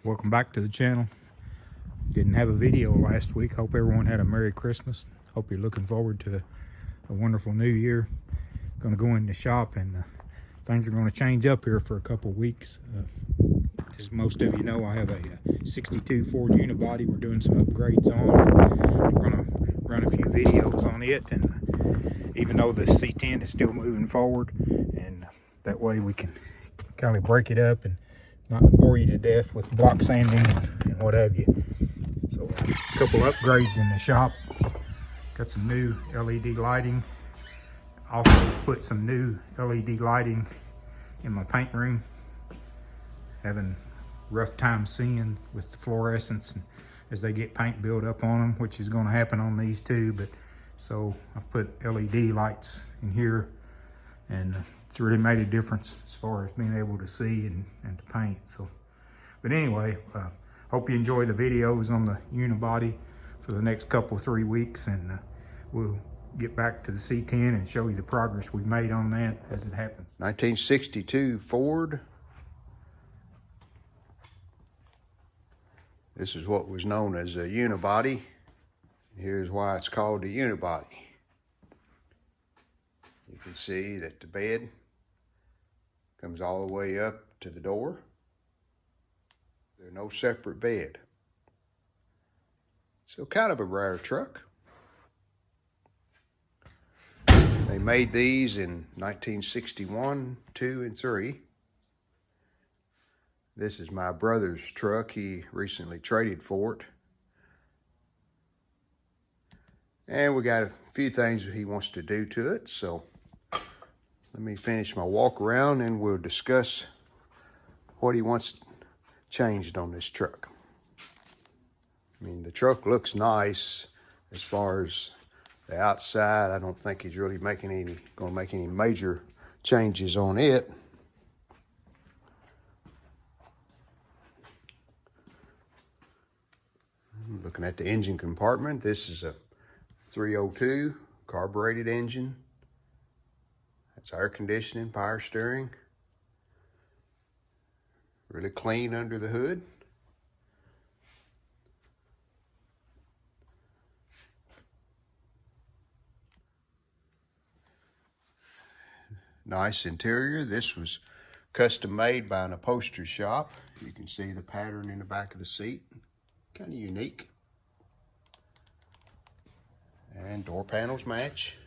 Welcome back to the channel. Didn't have a video last week. Hope everyone had a Merry Christmas. Hope you're looking forward to a wonderful new year. Going to go in the shop and things are going to change up here for a couple weeks. As most of you know, I have a 62 Ford unibody. We're doing some upgrades on. We're going to run a few videos on it, and even though the C10 is still moving forward, and that way we can kind of break it up and not bore you to death with block sanding and what have you. So a couple upgrades in the shop. Got some new LED lighting. Also put some new LED lighting in my paint room. Having rough time seeing with the fluorescence as they get paint built up on them, which is going to happen on these too. But so I put LED lights in here, and it's really made a difference as far as being able to see and to paint. So, but anyway, hope you enjoy the videos on the unibody for the next couple 3 weeks, and we'll get back to the C10 and show you the progress we've made on that as it happens. 1962 Ford. This is what was known as a unibody. Here's why it's called a unibody. You can see that the bed comes all the way up to the door. There's no separate bed. So kind of a rare truck. They made these in 1961, 2, and 3. This is my brother's truck. He recently traded for it. And we got a few things that he wants to do to it. So let me finish my walk around and we'll discuss what he wants changed on this truck. I mean, the truck looks nice as far as the outside. I don't think he's really going to make any major changes on it. Looking at the engine compartment, this is a 302 carbureted engine. That's air conditioning, power steering. Really clean under the hood. Nice interior. This was custom made by an upholstery shop. You can see the pattern in the back of the seat. Kind of unique. And door panels match.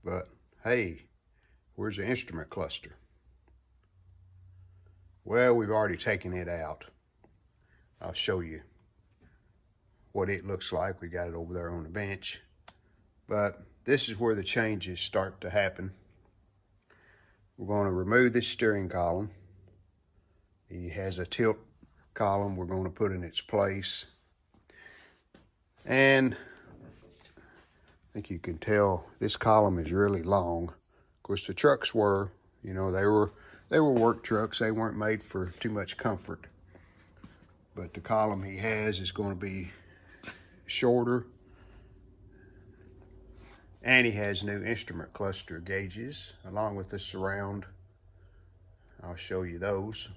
But hey, where's the instrument cluster? Well, we've already taken it out. I'll show you what it looks like. We got it over there on the bench. But this is where the changes start to happen. We're going to remove this steering column. He has a tilt column we're going to put in its place. And I think you can tell this column is really long. Of course, the trucks were, you know, they were work trucks. They weren't made for too much comfort. But the column he has is going to be shorter. And he has new instrument cluster gauges along with the surround. I'll show you those.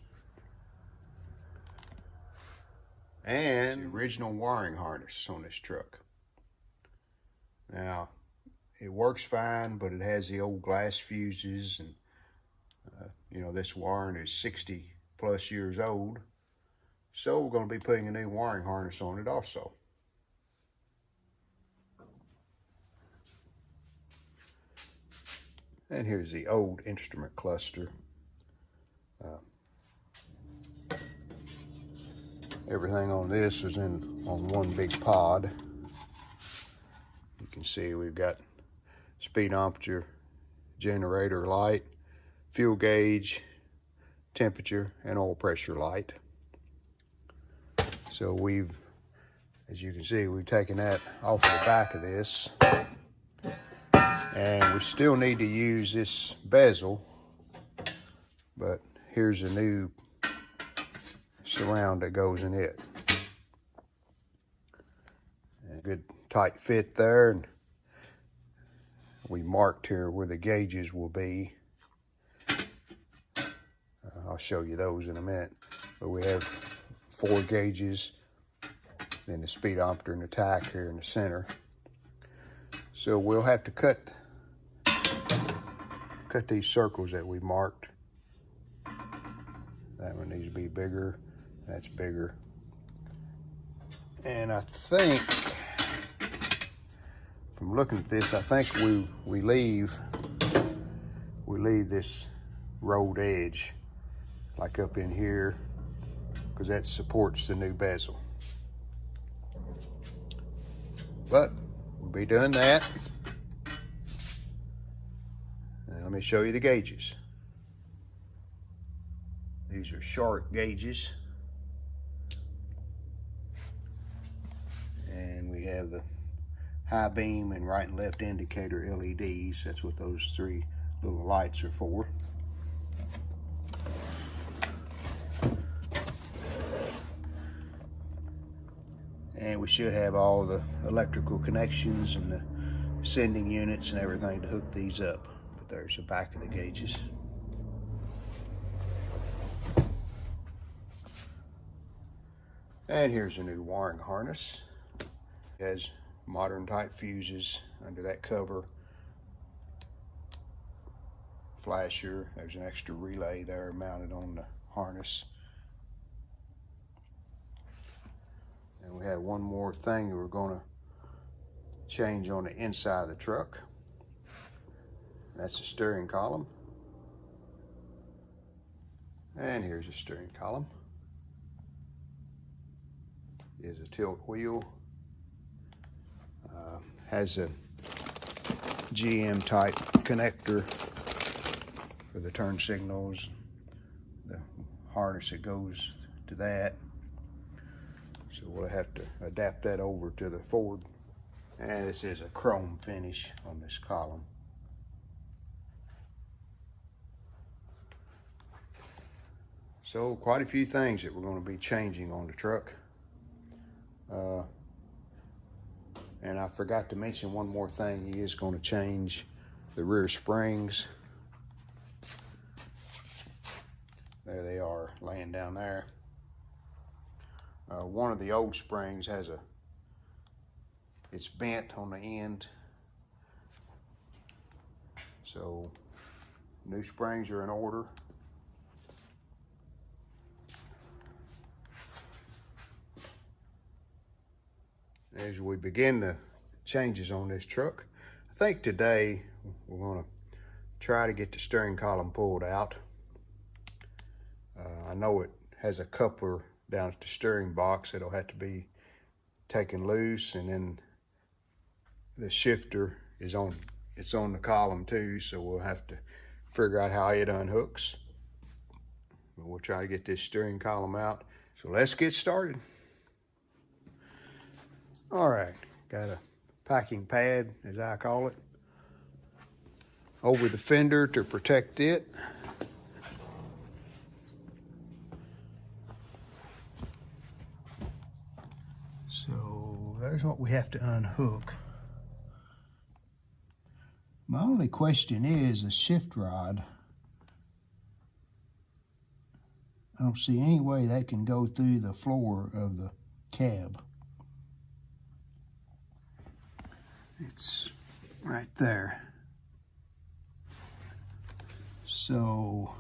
And the original wiring harness on this truck. Now, it works fine, but it has the old glass fuses, and you know, this wiring is 60 plus years old. So we're going to be putting a new wiring harness on it also. And here's the old instrument cluster. Everything on this is on one big pod. You can see we've got speedometer, generator light, fuel gauge, temperature, and oil pressure light. So as you can see, we've taken that off the back of this. And we still need to use this bezel, but here's a new surround that goes in it. Good tight fit there, and we marked here where the gauges will be. I'll show you those in a minute. But we have 4 gauges, then the speedometer and the tach here in the center. So we'll have to cut these circles that we marked. That one needs to be bigger. That's bigger. And I think, from looking at this, I think we leave this rolled edge like up in here, because that supports the new bezel. But we'll be doing that. And let me show you the gauges. These are shark gauges. And we have the high beam and right and left indicator LEDs. That's what those 3 little lights are for. And we should have all the electrical connections and the sending units and everything to hook these up. But there's the back of the gauges. And here's a new wiring harness. It has modern type fuses under that cover. Flasher, there's an extra relay there mounted on the harness. And we have one more thing that we're going to change on the inside of the truck. That's the steering column. And here's the steering column. Is a tilt wheel. Has a GM type connector for the turn signals. The harness that goes to that. So we'll have to adapt that over to the Ford. And this is a chrome finish on this column. So quite a few things that we're going to be changing on the truck. And I forgot to mention one more thing. He is going to change the rear springs. There they are, laying down there. One of the old springs has it's bent on the end. So new springs are in order. As we begin the changes on this truck, I think today we're going to try to get the steering column pulled out. I know it has a coupler down at the steering box that'll have to be taken loose, and then the shifter is on the column too, so we'll have to figure out how it unhooks. But we'll try to get this steering column out. So let's get started. All right, got a packing pad, as I call it, over the fender to protect it. So there's what we have to unhook. My only question is the shift rod. I don't see any way that can go through the floor of the cab. It's right there. So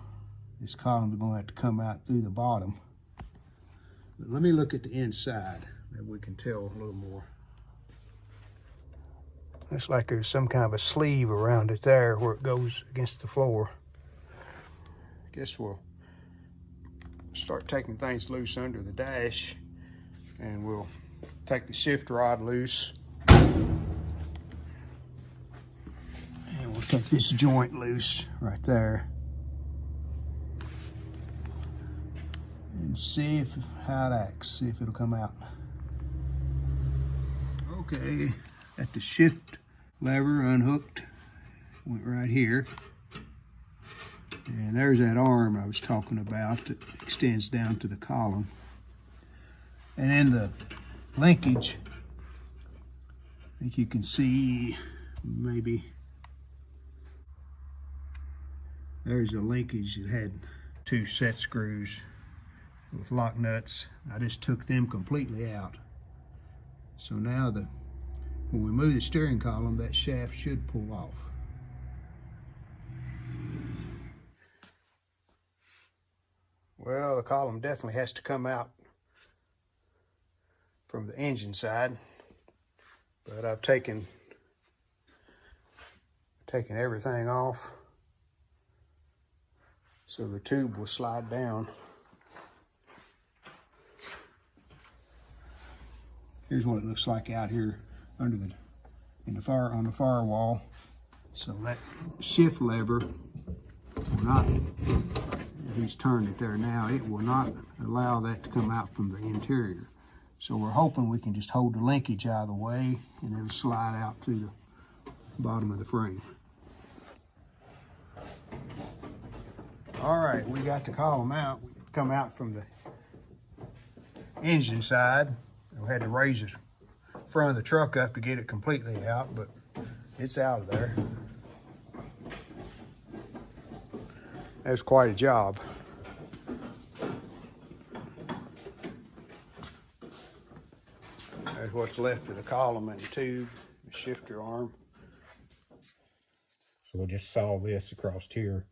this column is going to have to come out through the bottom. But let me look at the inside. Maybe we can tell a little more. Looks like there's some kind of a sleeve around it there where it goes against the floor. Guess we'll start taking things loose under the dash, and we'll take the shift rod loose. And we'll take this joint loose right there. And see how it acts, see if it'll come out. Okay, got the shift lever unhooked, went right here. And there's that arm I was talking about that extends down to the column. And then the linkage think you can see maybe there's a linkage that had 2 set screws with lock nuts. I just took them completely out. So now when we move the steering column, that shaft should pull off. Well, the column definitely has to come out from the engine side, but I've taken everything off so the tube will slide down. Here's what it looks like out here under on the firewall. So that shift lever will not, he's turned it there now, it will not allow that to come out from the interior. So we're hoping we can just hold the linkage out of the way and it'll slide out to the bottom of the frame. All right, we got the column out. Come out from the engine side. We had to raise the front of the truck up to get it completely out, but it's out of there. That's quite a job. There's what's left of the column and the tube, the shifter arm. So we'll just saw this across here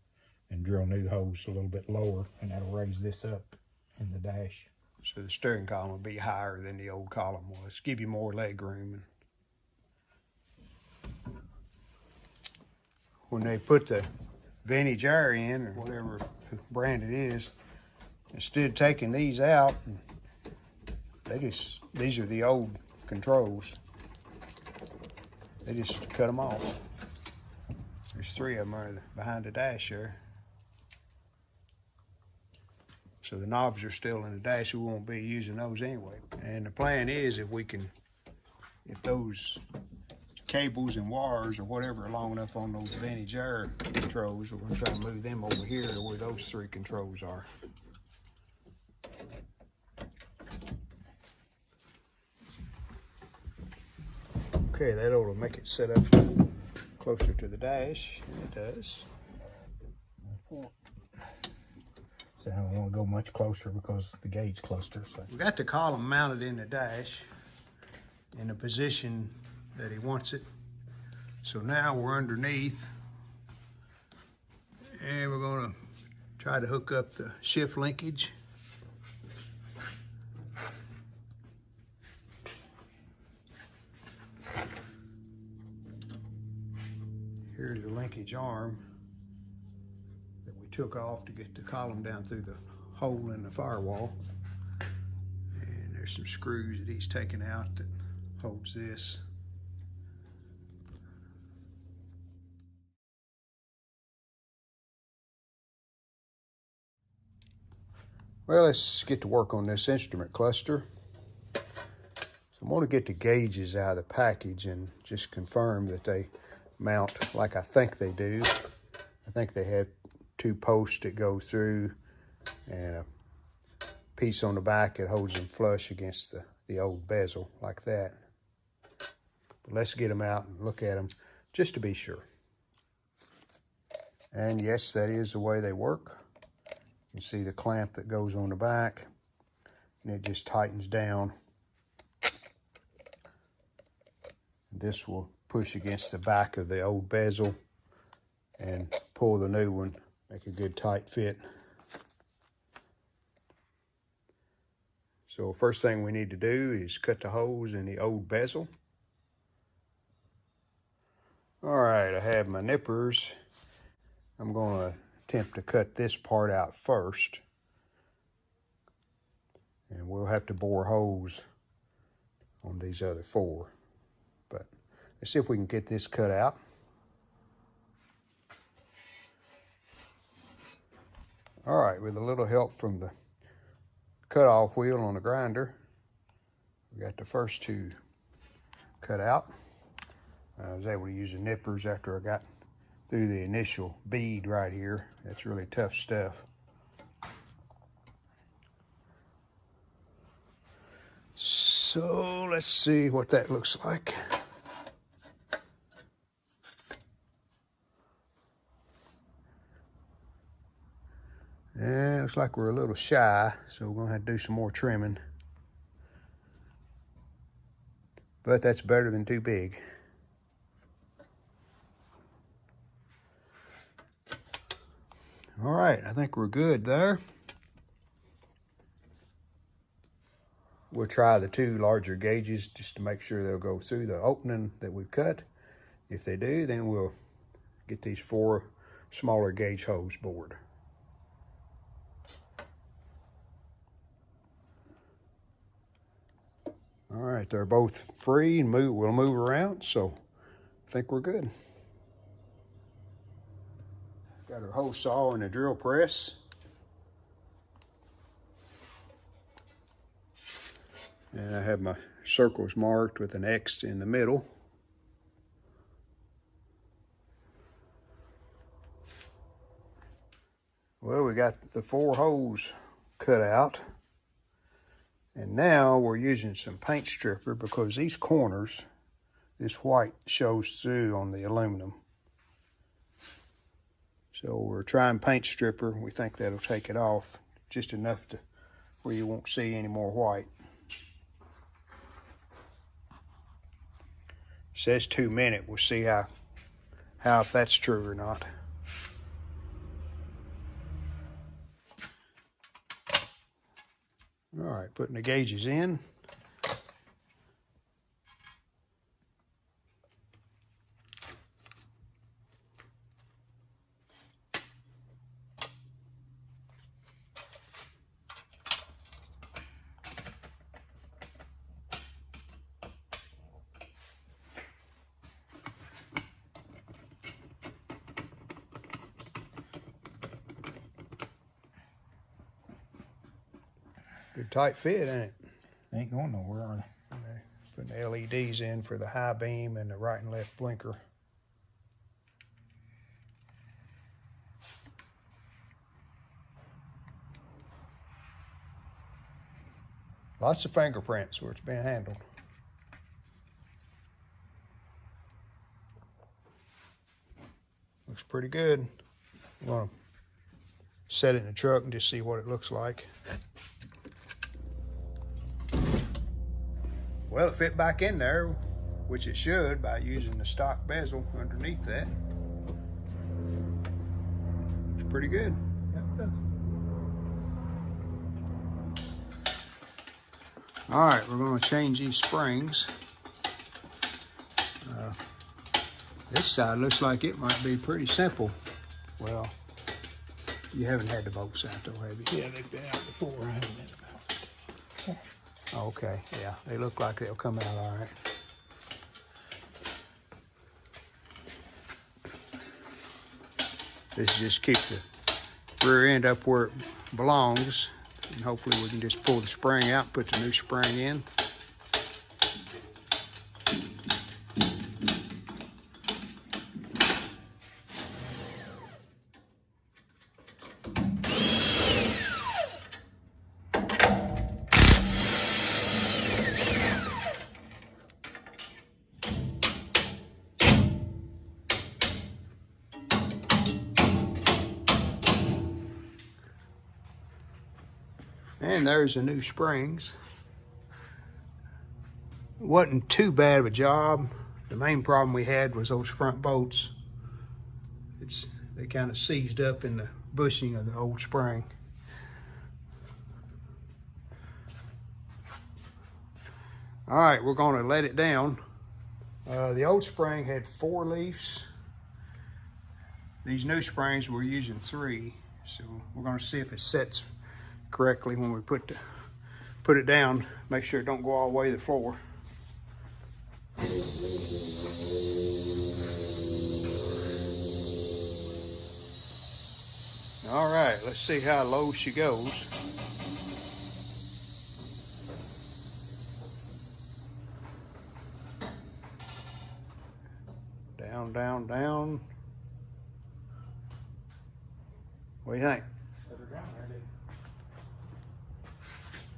and drill new holes a little bit lower, and that'll raise this up in the dash. So the steering column will be higher than the old column was, give you more leg room. When they put the vintage air in, or whatever brand it is, instead of taking these out, these are the old controls. They just cut them off. There's 3 of them behind the dash there. So the knobs are still in the dash, we won't be using those anyway. And the plan is if those cables and wires or whatever are long enough on those vintage air controls, we're gonna try to move them over here to where those 3 controls are. Okay, that ought to make it set up closer to the dash, and it does. So I don't want to go much closer because the gate's closer. So We got the column mounted in the dash in the position that he wants it. So now we're underneath, and we're gonna try to hook up the shift linkage. Here's the linkage arm that we took off to get the column down through the hole in the firewall. And there's some screws that he's taken out that holds this. Well, let's get to work on this instrument cluster. So I'm going to get the gauges out of the package and just confirm that they mount like I think they do. I think they have 2 posts that go through and a piece on the back that holds them flush against the old bezel like that. But let's get them out and look at them just to be sure. And yes, that is the way they work. You can see the clamp that goes on the back, and it just tightens down. This will push against the back of the old bezel and pull the new one, make a good tight fit. So first thing we need to do is cut the holes in the old bezel. All right, I have my nippers. I'm going to attempt to cut this part out first, and we'll have to bore holes on these other 4. But let's see if we can get this cut out. All right, with a little help from the cutoff wheel on the grinder, we got the first 2 cut out. I was able to use the nippers after I got through the initial bead right here. That's really tough stuff. So let's see what that looks like. And looks like we're a little shy, so we're gonna have to do some more trimming. But that's better than too big. All right, I think we're good there. We'll try the 2 larger gauges just to make sure they'll go through the opening that we've cut. If they do, then we'll get these 4 smaller gauge holes bored. All right, they're both free and we'll move around, so I think we're good. Got our hole saw and a drill press. And I have my circles marked with an X in the middle. Well, we got the 4 holes cut out. And now we're using some paint stripper because these corners, this white shows through on the aluminum. So we're trying paint stripper. We think that'll take it off just enough to where you won't see any more white. It says 2 minutes. We'll see how if that's true or not. All right, putting the gauges in. Good tight fit, ain't it? Ain't going nowhere, are they? Putting the LEDs in for the high beam and the right and left blinker. Lots of fingerprints where it's been handled. Looks pretty good. I'm gonna set it in the truck and just see what it looks like. Well, it fit back in there, which it should by using the stock bezel underneath that. It's pretty good. All right, we're going to change these springs. This side looks like it might be pretty simple. Well, you haven't had the bolts out though, have you? Yeah, they've been out before. I haven't been about. Okay, yeah, they look like they'll come out all right. This just keep the rear end up where it belongs, and hopefully we can just pull the spring out, put the new spring in. And there's the new springs. Wasn't too bad of a job. The main problem we had was those front bolts. They kind of seized up in the bushing of the old spring. All right, we're gonna let it down. The old spring had 4 leaves. These new springs we're using 3. So we're gonna see if it sets correctly when we put it down. Make sure it don't go all the way to the floor. All right, let's see how low she goes. Down, down, down. What do you think?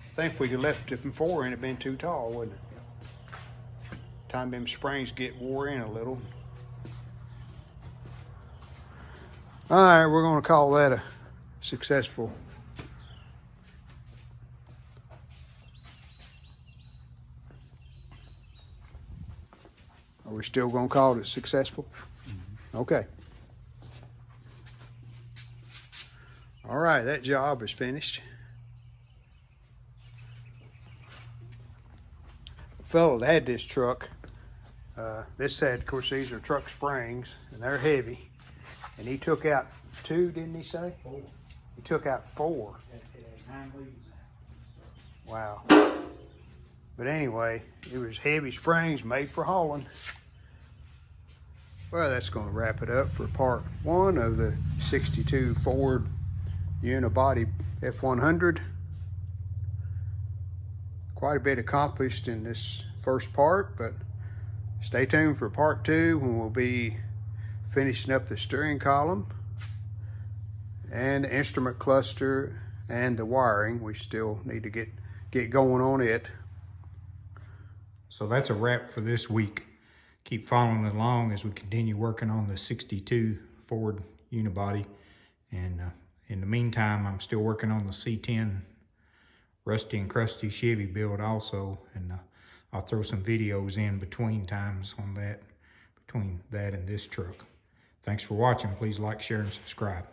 I think if we could left it from 4 in, it'd been too tall, wouldn't it? Time them springs get wore in a little. All right, we're gonna call that successful. Are we still gonna call it successful? Okay. All right, that job is finished. The fellow that had this truck, this had, of course, these are truck springs, and they're heavy. And he took out 2, didn't he say? 4. He took out 4. It had 9 leads. Wow. But anyway, it was heavy springs made for hauling. Well, that's going to wrap it up for part 1 of the 62 Ford unibody F100. Quite a bit accomplished in this first part, but stay tuned for part 2 when we'll be finishing up the steering column and the instrument cluster and the wiring. We still need to get going on it. So that's a wrap for this week. Keep following along as we continue working on the 62 Ford unibody. And in the meantime, I'm still working on the C10 Rusty and Crusty Chevy build also. And I'll throw some videos in between times on that, between that and this truck. Thanks for watching. Please like, share, and subscribe.